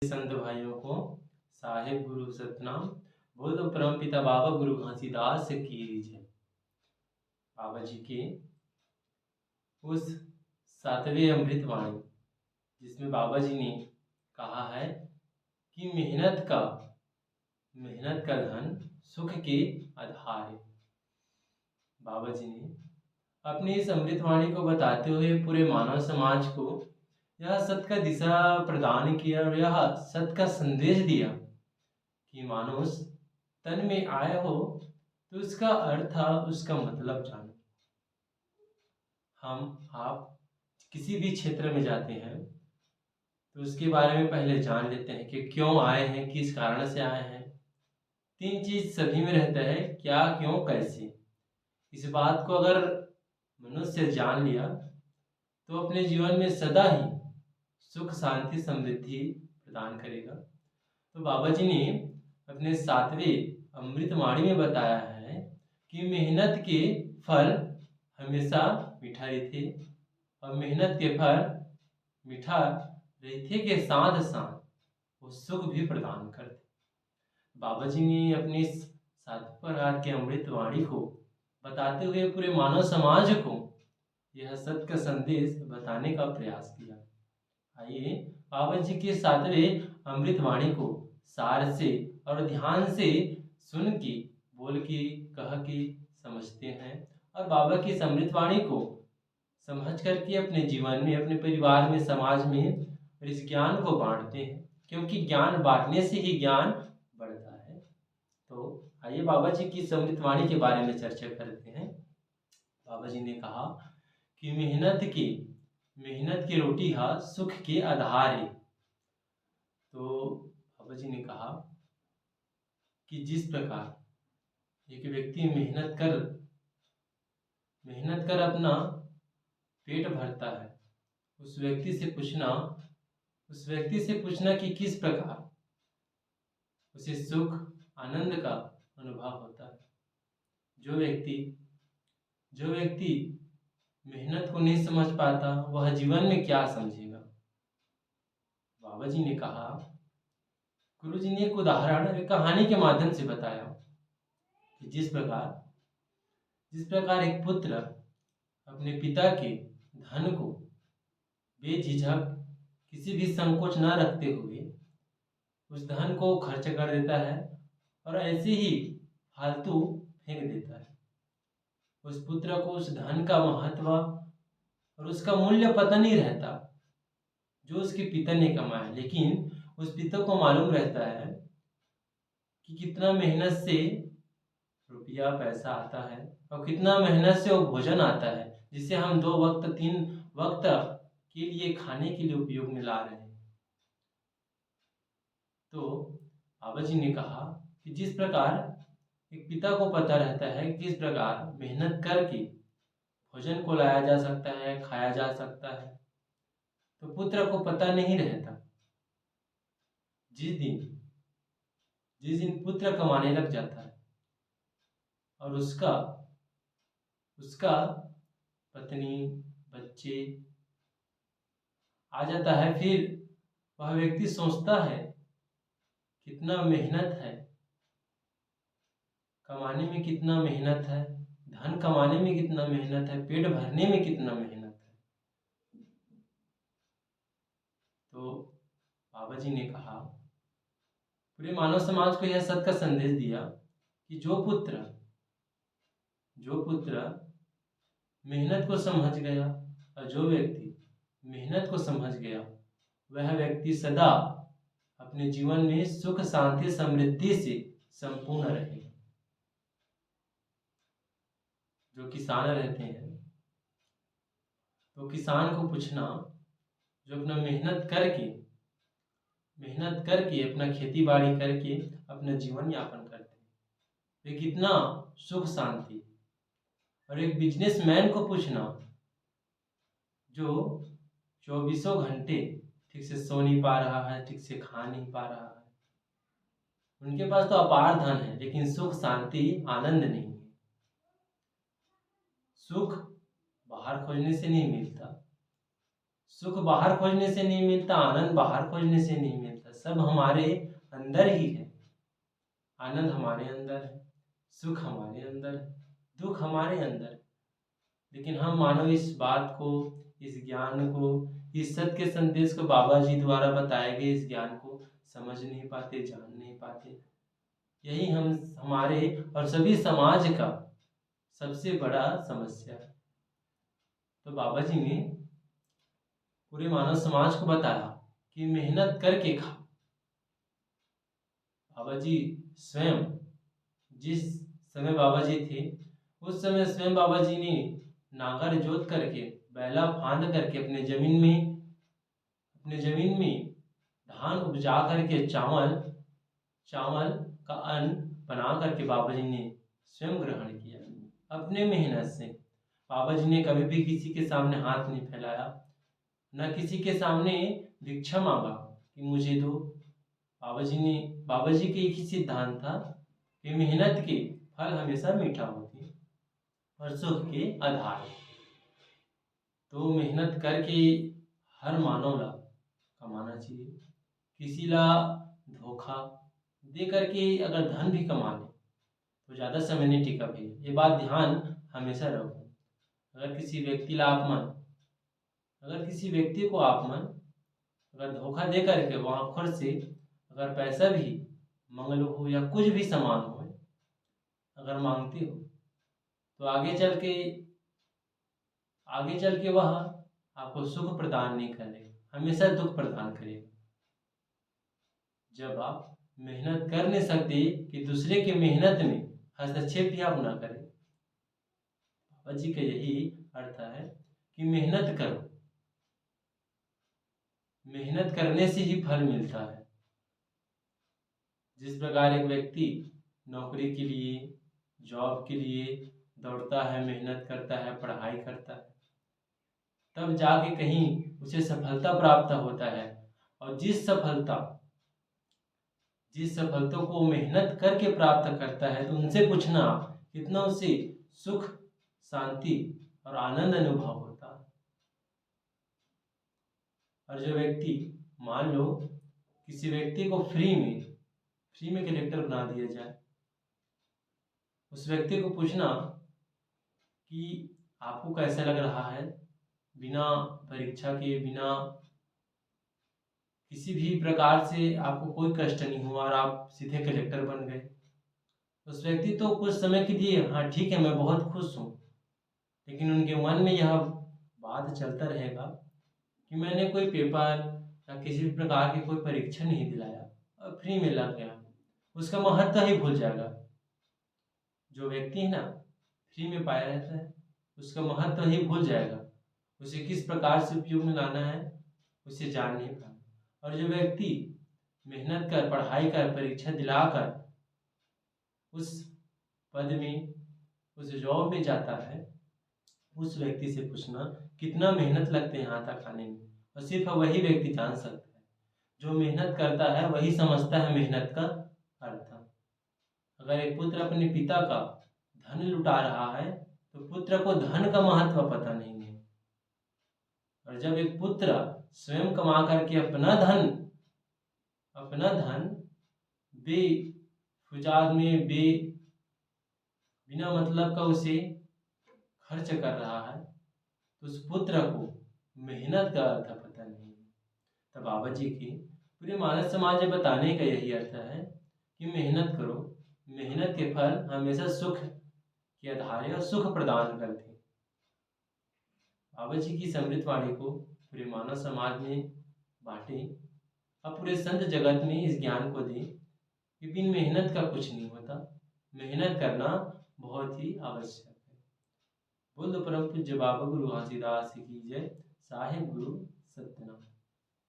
संत भाइयों को साहेब गुरु सतनाम बोल परम पिता बाबा गुरु घासीदास की जय। बाबा जी के उस सातवें अमृत वाणी जिसमें बाबा जी ने कहा है कि मेहनत का धन सुख के आधार है। बाबा जी ने अपनी इस अमृतवाणी को बताते हुए पूरे मानव समाज को यह सत्य का दिशा प्रदान किया और यह सत्य का संदेश दिया कि मानुष तन में आए हो तो उसका अर्थ उसका मतलब जानो। हम आप किसी भी क्षेत्र में जाते हैं तो उसके बारे में पहले जान लेते हैं कि क्यों आए हैं, किस कारण से आए हैं। तीन चीज सभी में रहता है, क्या, क्यों, कैसे। इस बात को अगर मनुष्य जान लिया तो अपने जीवन में सदा ही सुख शांति समृद्धि प्रदान करेगा। तो बाबा जी ने अपने सातवें अमृतवाणी में बताया है कि मेहनत के फल हमेशा मीठा रहते और मेहनत के फल मीठा रहते के साथ साथ वो सुख भी प्रदान करते। बाबा जी ने अपनी सात प्रकार के अमृतवाणी को बताते हुए पूरे मानव समाज को यह सत्य का संदेश बताने का प्रयास किया। आइए बाबा जी के सातवें अमृतवाणी को सार से और ध्यान से सुन के, बोल के, कह के समझते हैं और बाबा की इस अमृतवाणी को समझ करके अपने जीवन में, अपने परिवार में, समाज में इस ज्ञान को बांटते हैं, क्योंकि ज्ञान बांटने से ही ज्ञान बढ़ता है। तो आइए बाबा जी की इस अमृतवाणी के बारे में चर्चा करते हैं। बाबा जी ने कहा कि मेहनत की रोटी सुख के आधार है। तो बाबा जी ने कहा कि जिस प्रकार एक व्यक्ति मेहनत कर अपना पेट भरता है, उस व्यक्ति से पूछना कि किस प्रकार उसे सुख आनंद का अनुभव होता है। जो व्यक्ति मेहनत को नहीं समझ पाता वह जीवन में क्या समझेगा। बाबा जी ने कहा, गुरु जी ने एक उदाहरण, एक कहानी के माध्यम से बताया कि जिस प्रकार एक पुत्र अपने पिता के धन को बेझिझक, किसी भी संकोच न रखते हुए उस धन को खर्च कर देता है और ऐसे ही फालतू फेंक देता है। उस पुत्र को उस धन का महत्व और उसका मूल्य पता नहीं रहता जो उसके पिता ने कमाया, लेकिन उस पिता को मालूम रहता है कि कितना मेहनत से रुपया पैसा आता है और कितना मेहनत से वो भोजन आता है जिसे हम 2 वक्त 3 वक्त के लिए खाने के लिए उपयोग में ला रहे हैं। तो बाबा जी ने कहा कि जिस प्रकार एक पिता को पता रहता है कि किस प्रकार मेहनत करके भोजन को लाया जा सकता है, खाया जा सकता है, तो पुत्र को पता नहीं रहता। जिस दिन पुत्र कमाने लग जाता है और उसका पत्नी बच्चे आ जाता है, फिर वह व्यक्ति सोचता है कितना मेहनत है, कमाने में कितना मेहनत है, धन कमाने में कितना मेहनत है, पेट भरने में कितना मेहनत है। तो बाबा जी ने कहा, पूरे मानव समाज को यह सत्य का संदेश दिया कि जो पुत्र मेहनत को समझ गया और जो व्यक्ति मेहनत को समझ गया वह व्यक्ति सदा अपने जीवन में सुख शांति समृद्धि से संपूर्ण रहेगा। जो किसान रहते हैं तो किसान को पूछना, जो अपना मेहनत करके अपना खेती बाड़ी करके अपना जीवन यापन करते हैं, वे कितना सुख शांति। और एक बिजनेसमैन को पूछना जो 24 घंटे ठीक से सो नहीं पा रहा है, ठीक से खा नहीं पा रहा है, उनके पास तो अपार धन है लेकिन सुख शांति आनंद नहीं है। सुख बाहर खोजने से नहीं मिलता, सुख बाहर खोजने से नहीं मिलता, आनंद बाहर खोजने से नहीं मिलता, सब हमारे अंदर ही है। आनंद हमारे अंदर है, सुख हमारे अंदर है, दुख हमारे अंदर है। लेकिन हम मानव इस बात को, इस ज्ञान को, इस सत्य संदेश को, बाबा जी द्वारा बताए गए इस ज्ञान को समझ नहीं पाते, जान नहीं पाते। यही हमारे और सभी समाज का सबसे बड़ा समस्या है। तो बाबा जी ने पूरे मानव समाज को बताया कि मेहनत करके खाओ। बाबा जी स्वयं, जिस समय बाबा जी थे उस समय स्वयं बाबा जी ने नागर जोत करके, बैला फांद करके अपने जमीन में धान उपजा करके चावल का अन्न बना करके बाबा जी ने स्वयं ग्रहण किया अपने मेहनत से। बाबा जी ने कभी भी किसी के सामने हाथ नहीं फैलाया, न किसी के सामने भिक्षा मांगा कि मुझे दो। बाबा जी के एक ही सिद्धांत था कि मेहनत के फल हमेशा मीठा होती है और सुख के आधार। तो मेहनत करके हर मानव ला कमाना चाहिए। किसी ला धोखा दे करके अगर धन भी कमा ले तो ज़्यादा समय नहीं टिका भैया, ये बात ध्यान हमेशा रखो। अगर किसी व्यक्ति को अपमान अगर धोखा दे करके वहाँ खुद से अगर पैसा भी मंगल हो या कुछ भी सामान हो अगर मांगते हो तो आगे चल के वह आपको सुख प्रदान नहीं करेगा, हमेशा दुख प्रदान करेगा। जब आप मेहनत कर नहीं सकते कि दूसरे के मेहनत में हस्तक्षेप भी आप ना करें। बाबा जी का यही अर्थ है कि मेहनत करो, मेहनत करने से ही फल मिलता है। जिस प्रकार एक व्यक्ति नौकरी के लिए, जॉब के लिए दौड़ता है, मेहनत करता है, पढ़ाई करता है, तब जाके कहीं उसे सफलता प्राप्त होता है। और जिस सफलता को मेहनत करके प्राप्त करता है तो उनसे पूछना कितना उसे सुख, शांति और आनंद अनुभव होता है। और जो व्यक्ति, मान लो किसी व्यक्ति को फ्री में कलेक्टर बना दिया जाए, उस व्यक्ति को पूछना कि आपको कैसा लग रहा है, बिना परीक्षा के, बिना किसी भी प्रकार से आपको कोई कष्ट नहीं हुआ और आप सीधे कलेक्टर बन गए। उस व्यक्ति तो कुछ समय के लिए हाँ ठीक है मैं बहुत खुश हूँ, लेकिन उनके मन में यह बात चलता रहेगा कि मैंने कोई पेपर या किसी भी प्रकार की कोई परीक्षा नहीं दिलाया और फ्री में लग गया। उसका महत्व ही भूल जाएगा। जो व्यक्ति है ना फ्री में पाया रहता है उसका महत्व ही भूल जाएगा, उसे किस प्रकार से उपयोग में लाना है उसे जान नहीं पाएगा। और जो व्यक्ति मेहनत कर, पढ़ाई कर, परीक्षा दिलाकर उस पद में, उस जॉब में जाता है, उस व्यक्ति से पूछना कितना मेहनत लगते हैं यहाँ तक आने में, और सिर्फ वही व्यक्ति जान सकता है। जो मेहनत करता है वही समझता है मेहनत का अर्थ। अगर एक पुत्र अपने पिता का धन लुटा रहा है तो पुत्र को धन का महत्व पता नहीं है। और जब एक पुत्र स्वयं कमा करके अपना धन बेफुजाद में बिना मतलब का उसे खर्च कर रहा है तो उस पुत्र को मेहनत का अर्थ पता नहीं है। तो बाबा जी के पूरे मानव समाज में बताने का यही अर्थ है कि मेहनत करो, मेहनत के फल हमेशा सुख के आधार और सुख प्रदान करते हैं। बाबा जी की समृद्ध वाणी को पूरे मानव समाज में बांटें और पूरे संत जगत में इस ज्ञान को दें कि बिन मेहनत का कुछ नहीं होता, मेहनत करना बहुत ही आवश्यक है। बोल दो परम पूज्य बाबा गुरु घासीदास की जय। साहिब गुरु सत्यनारायण।